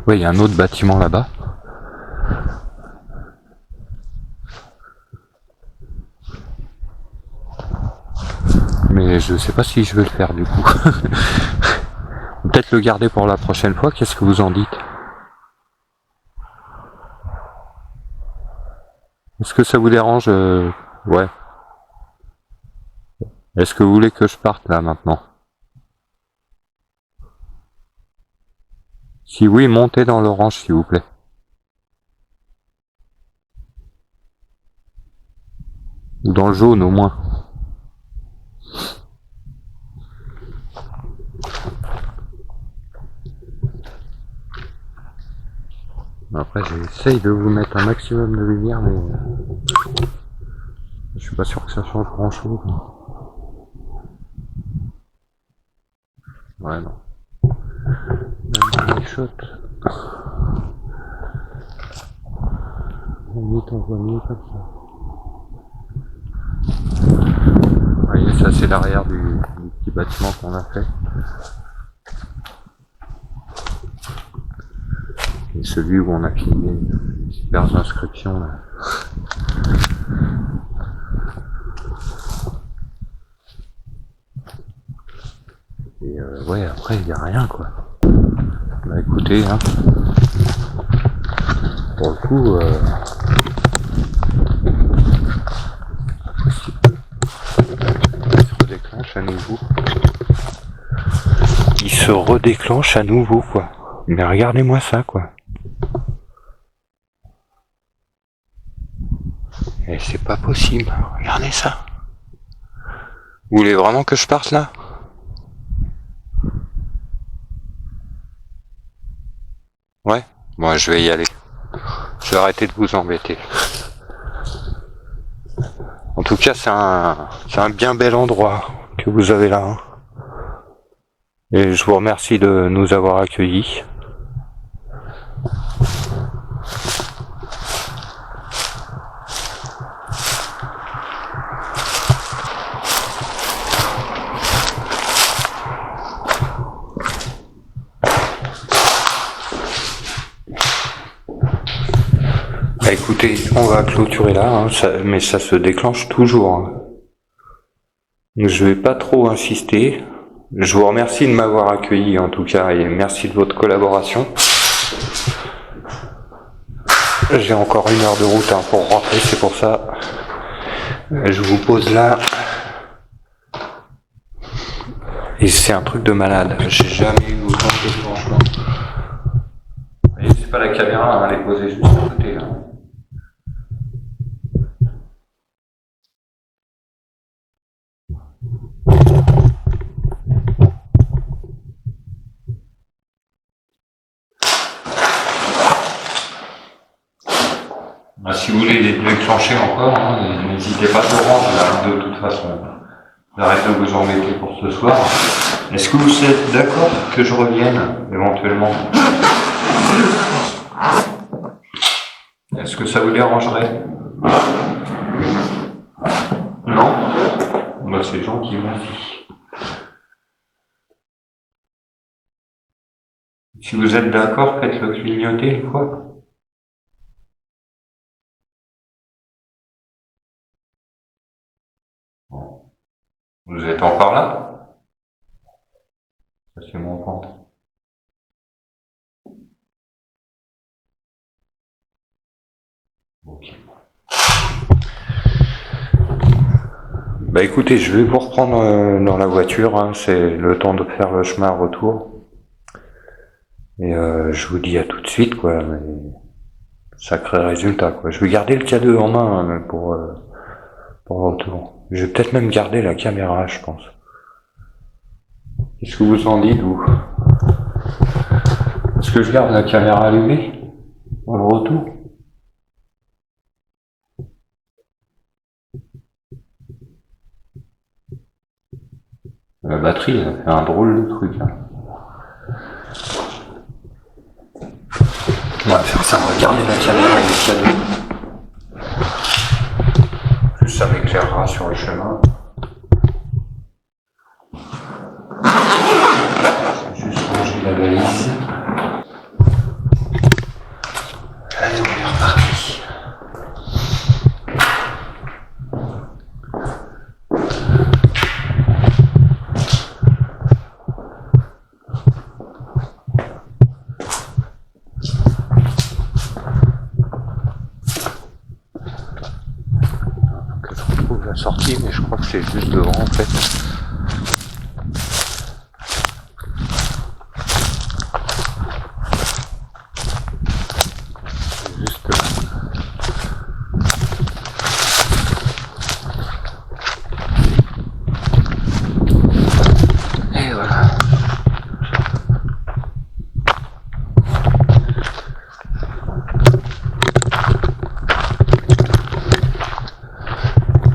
Ouais, il y a un autre bâtiment là-bas. Mais je sais pas si je vais le faire du coup. Peut-être le garder pour la prochaine fois, qu'est-ce que vous en dites? Est-ce que ça vous dérange? Ouais. Est-ce que vous voulez que je parte là maintenant? Si oui, montez dans l'orange s'il vous plaît. Ou dans le jaune au moins. Après j'essaye de vous mettre un maximum de lumière mais je suis pas sûr que ça change grand chose. Ouais non. Même shot. Limite on voit mieux comme ça. Vous voyez ça c'est l'arrière du petit bâtiment qu'on a fait. Et celui où on a filmé les super inscriptions là. Et ouais après il n'y a rien quoi. Bah écoutez hein. Pour le coup il se redéclenche à nouveau. Il se redéclenche à nouveau quoi. Mais regardez-moi ça quoi. Et c'est pas possible, regardez ça. Vous voulez vraiment que je parte là? Ouais? Bon, je vais y aller. Je vais arrêter de vous embêter. En tout cas, c'est un bien bel endroit que vous avez là. Hein. Et je vous remercie de nous avoir accueillis. Bah écoutez, on va clôturer là, hein, mais ça se déclenche toujours. Hein. Je vais pas trop insister. Je vous remercie de m'avoir accueilli en tout cas et merci de votre collaboration. J'ai encore 1 heure de route hein, pour rentrer, c'est pour ça. Je vous pose là. Et c'est un truc de malade. J'ai jamais eu autant de déclenchement. Et c'est pas la caméra, hein, elle est posée juste à côté là. Si vous voulez les déclencher encore, hein, n'hésitez pas trop j'arrête de toute façon. J'arrête de vous embêter pour ce soir. Est-ce que vous êtes d'accord que je revienne éventuellement? Est-ce que ça vous dérangerait? Non? Bah, c'est gentil, merci. Si vous êtes d'accord, faites-le clignoter une fois. Vous êtes encore là? Ça c'est mon compte. Ok. Bah écoutez, je vais vous reprendre dans la voiture, hein, c'est le temps de faire le chemin retour. Et je vous dis à tout de suite, quoi. Mais sacré résultat, quoi. Je vais garder le K2 en main hein, pour le retour. Je vais peut-être même garder la caméra, je pense. Qu'est-ce que vous en dites, vous? Est-ce que je garde la caméra allumée pour le retour? La batterie, elle fait un drôle de truc. Hein. On va faire ça, on va garder la caméra et le cadeau. Plus ça m'éclaire. trouve la sortie, mais je crois que c'est juste devant en fait. C'est juste là. Et voilà.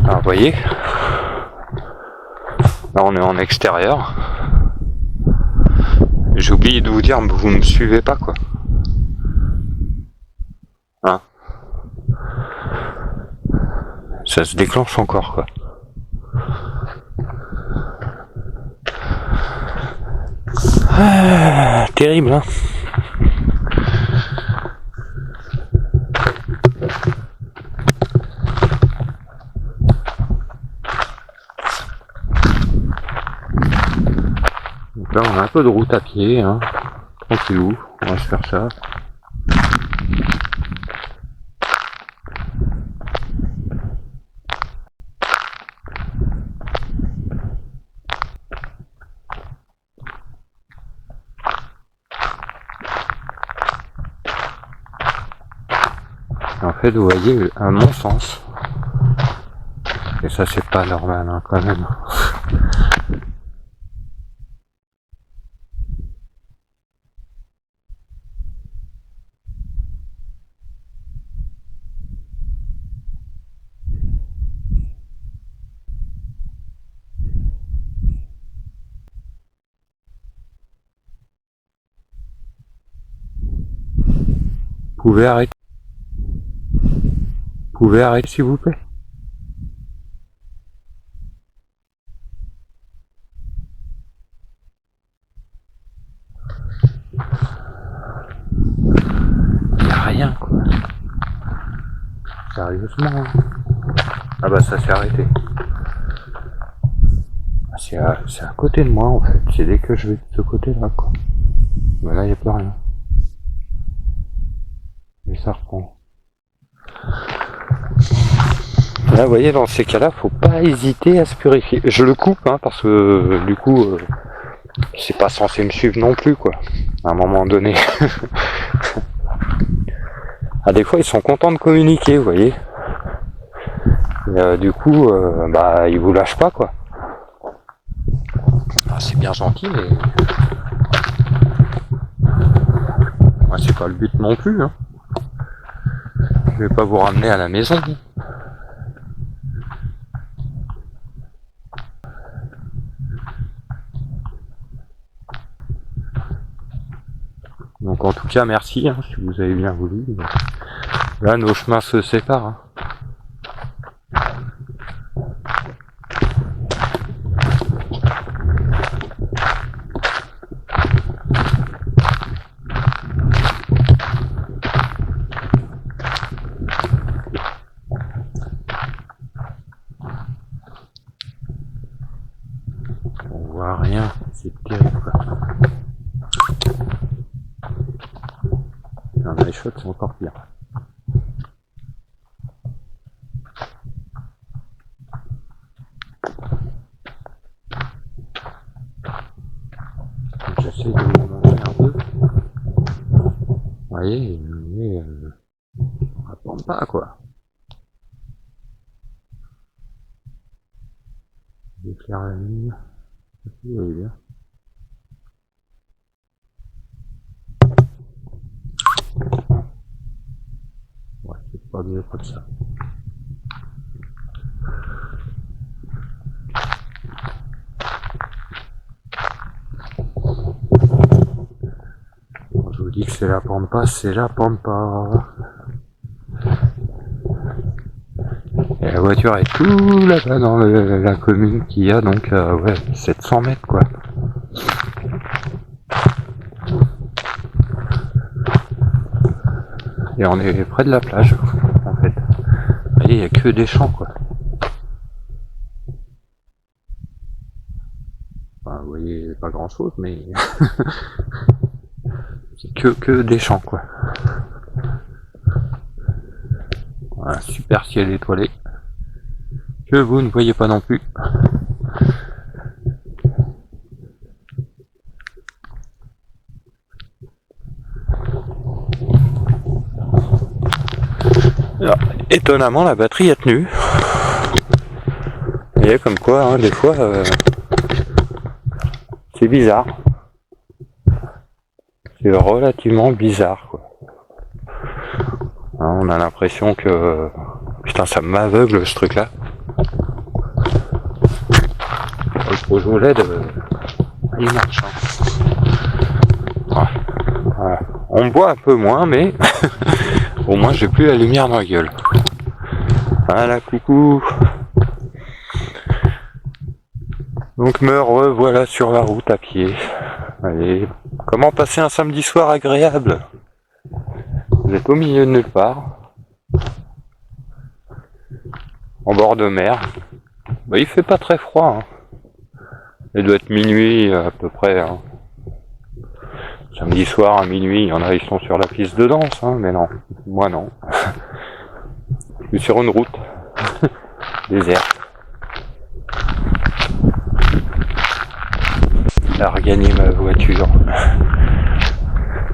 Alors, vous voyez, là on est en extérieur. J'ai oublié de vous dire, mais vous me suivez pas quoi. Hein? Ça se déclenche encore quoi. Ah, terrible hein. Donc là on a un peu de route à pied, hein. Tranquillou, on va se faire ça. En fait, vous voyez, à mon sens, et ça c'est pas normal hein, quand même. Vous pouvez arrêter. Vous pouvez arrêter s'il vous plaît. Y a rien quoi. Sérieusement. Hein. Ah bah ça s'est arrêté. C'est à côté de moi en fait. C'est dès que je vais de ce côté là quoi. Bah là y a plus rien. Et ça reprend. Là vous voyez dans ces cas là faut pas hésiter à se purifier. Je le coupe hein, parce que du coup c'est pas censé me suivre non plus quoi. À un moment donné. Ah des fois ils sont contents de communiquer vous voyez. Et, du coup bah ils vous lâchent pas quoi. Ah, c'est bien gentil mais ouais, c'est pas le but non plus hein. Je vais pas vous ramener à la maison. Donc en tout cas merci hein, si vous avez bien voulu. Là nos chemins se séparent. Hein. On voit rien, c'est terrible quoi. Un iShot c'est encore pire. J'essaie de me montrer un peu. Vous voyez, mais on répond pas quoi. J'éclaire la ligne. Vous voyez bien. Ouais, c'est pas mieux comme ça. Je vous dis que c'est la pampa, c'est la pampa. Et la voiture est tout là-bas dans la commune qu'il y a, donc ouais, 700 mètres quoi. Et on est près de la plage, en fait. Et il n'y a que des champs quoi. Enfin, vous voyez pas grand chose, mais c'est que des champs quoi. Un super ciel étoilé. que vous ne voyez pas non plus. Alors, étonnamment, la batterie a tenu. Vous voyez, comme quoi, hein, des fois, c'est bizarre. C'est relativement bizarre, quoi. Hein, on a l'impression que... Putain, ça m'aveugle, ce truc-là. Le projet LED, il marche. Hein. Voilà. On me voit un peu moins, mais au moins j'ai plus la lumière dans la gueule. Voilà, coucou. Donc me revoilà sur la route à pied. Allez, comment passer un samedi soir agréable? Vous êtes au milieu de nulle part, en bord de mer. Bah, il fait pas très froid. Hein. Il doit être minuit à peu près. Hein. Samedi soir à minuit, il y en a, ils sont sur la piste de danse, hein, mais non, moi non. Je suis sur une route déserte. J'ai regagné ma voiture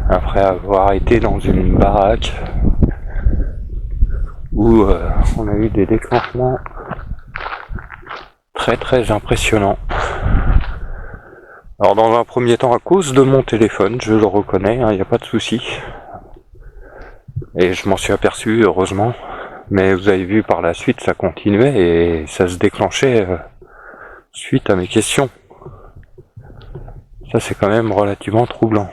après avoir été dans une baraque où on a eu des déclenchements très très impressionnants. Alors dans un premier temps à cause de mon téléphone, je le reconnais, il n'y a pas de souci. Et je m'en suis aperçu heureusement. Mais vous avez vu par la suite ça continuait et ça se déclenchait suite à mes questions. Ça c'est quand même relativement troublant.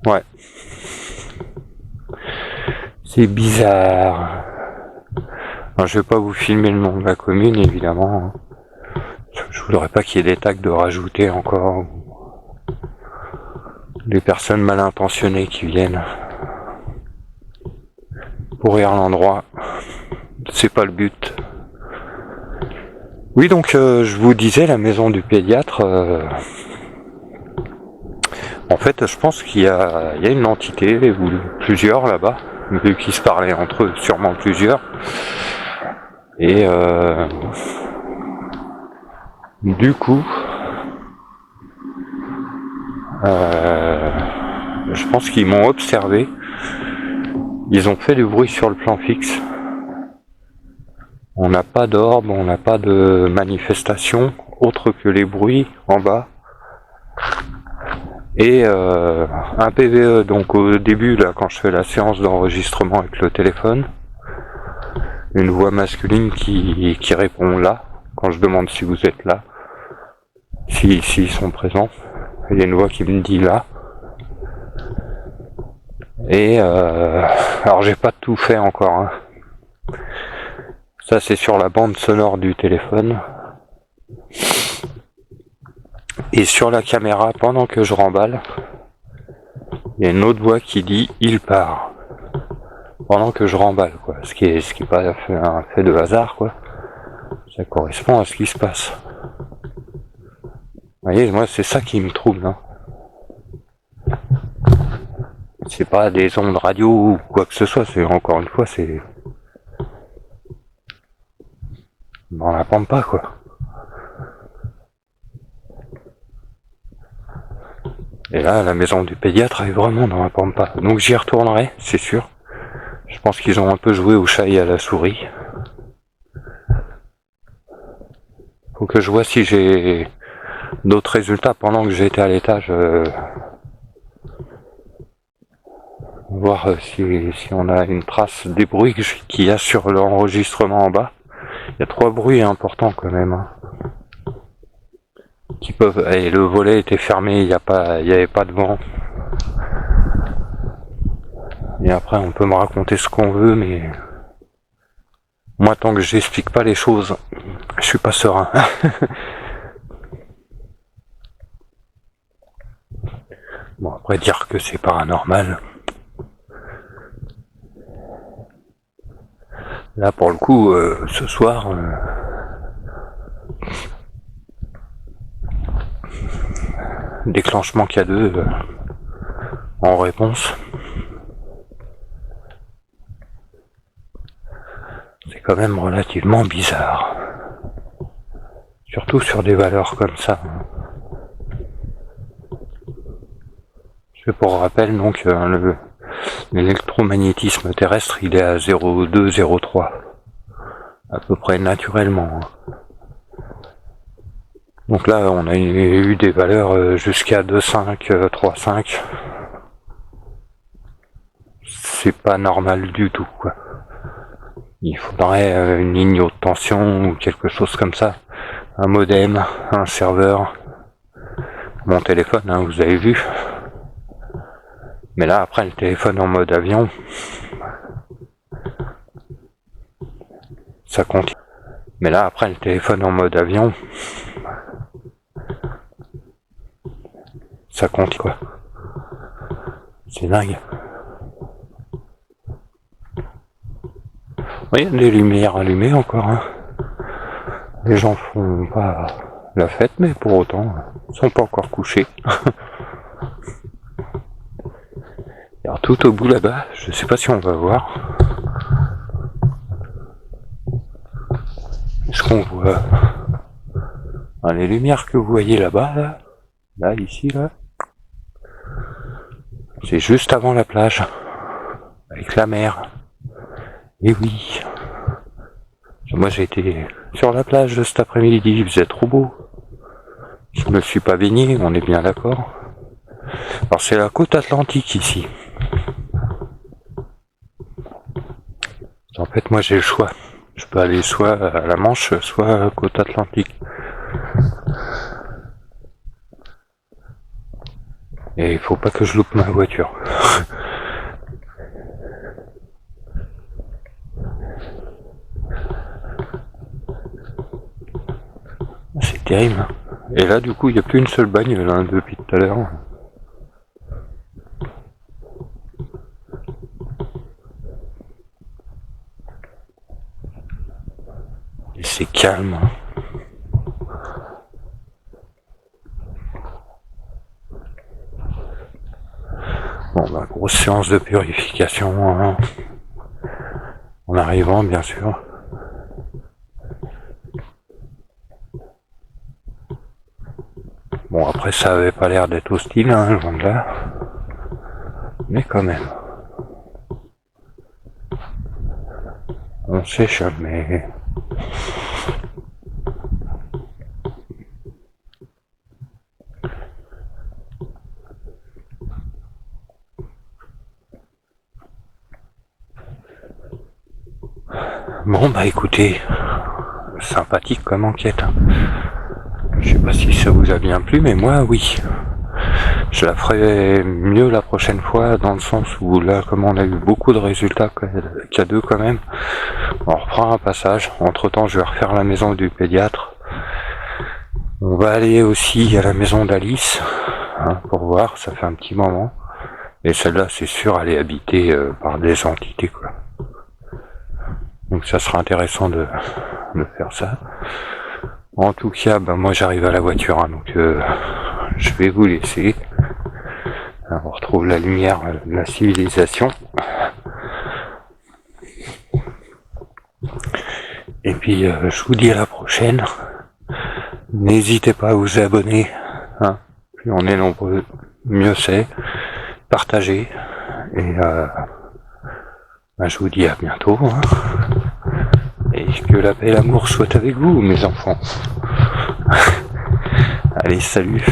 Ouais. C'est bizarre. Alors, je vais pas vous filmer le nom de la commune évidemment. Je voudrais pas qu'il y ait des tags de rajouter encore. Des personnes mal intentionnées qui viennent pourrir l'endroit. C'est pas le but. Oui, donc je vous disais, la maison du pédiatre, en fait je pense qu'il y a une entité, ou plusieurs là-bas, vu qu'ils se parlaient entre eux, sûrement plusieurs. Et du coup, je pense qu'ils m'ont observé. Ils ont fait du bruit sur le plan fixe. On n'a pas d'orbe, on n'a pas de manifestation autre que les bruits en bas. Et un PVE, donc au début, là, quand je fais la séance d'enregistrement avec le téléphone, une voix masculine qui répond là, quand je demande si vous êtes là, s'ils sont présents. Il y a une voix qui me dit là. Et alors j'ai pas tout fait encore. Hein. Ça c'est sur la bande sonore du téléphone. Et sur la caméra, pendant que je remballe, il y a une autre voix qui dit il part. Pendant que je remballe, quoi. Ce qui est pas un fait de hasard, quoi. Ça correspond à ce qui se passe. Vous voyez, moi c'est ça qui me trouble. Hein. C'est pas des ondes radio ou quoi que ce soit, c'est encore une fois, c'est dans la pampa, quoi. Et là, la maison du pédiatre est vraiment dans la pampa. Donc j'y retournerai, c'est sûr. Je pense qu'ils ont un peu joué au chat et à la souris. Faut que je vois si j'ai d'autres résultats pendant que j'étais à l'étage. Voir si on a une trace des bruits qu'il y a sur l'enregistrement en bas. Il y a 3 bruits importants quand même. Hein. Qui peuvent. Et le volet était fermé, il n'y avait pas de vent. Et après on peut me raconter ce qu'on veut, mais moi tant que j'explique pas les choses, je suis pas serein. Bon, après dire que c'est paranormal. Là pour le coup, ce soir, déclenchement K2 en réponse. quand même relativement bizarre. Surtout sur des valeurs comme ça. Pour rappel, donc, l'électromagnétisme terrestre, il est à 0,2, 0,3. À peu près naturellement. Donc là, on a eu des valeurs jusqu'à 2,5, 3,5. C'est pas normal du tout, quoi. Il faudrait une ligne haute tension ou quelque chose comme ça. Un modem, un serveur. Mon téléphone, hein, vous avez vu. Mais là, après, le téléphone en mode avion, ça continue. Mais là, après, le téléphone en mode avion, ça compte, quoi. C'est dingue. Oui, il y a des lumières allumées encore, hein. Les gens font pas la fête, mais pour autant, ils sont pas encore couchés. Alors tout au bout là-bas, je sais pas si on va voir. Est-ce qu'on voit les lumières que vous voyez là-bas, là, ici, là, c'est juste avant la plage, avec la mer. Et oui, moi j'ai été sur la plage cet après-midi, il faisait trop beau. Je me suis pas baigné, on est bien d'accord. Alors c'est la côte atlantique ici. En fait, moi j'ai le choix. Je peux aller soit à la Manche, soit à la côte atlantique. Et il faut pas que je loupe ma voiture. C'est terrible. Hein. Et là, du coup, il n'y a plus une seule bagnole là, depuis tout à l'heure. Et c'est calme. Bon, bah, grosse séance de purification hein. En arrivant, bien sûr. Bon, après, ça avait pas l'air d'être hostile, hein, loin de là. Mais quand même. On sait jamais. Bon, bah écoutez, sympathique comme enquête. Je sais pas si ça vous a bien plu, mais moi, oui. Je la ferai mieux la prochaine fois, dans le sens où là, comme on a eu beaucoup de résultats qu'à deux quand même, on reprend un passage. Entre-temps, je vais refaire la maison du pédiatre. On va aller aussi à la maison d'Alice, hein, pour voir, ça fait un petit moment. Et celle-là, c'est sûr, elle est habitée par des entités, quoi. Donc ça sera intéressant de faire ça. En tout cas, ben moi j'arrive à la voiture, hein, donc je vais vous laisser. Alors, on retrouve la lumière de la civilisation. Et puis je vous dis à la prochaine. N'hésitez pas à vous abonner. Hein. Plus on est nombreux, mieux c'est. Partagez. Et ben, je vous dis à bientôt. Hein. Et que la paix et l'amour soient avec vous, mes enfants. Allez, salut.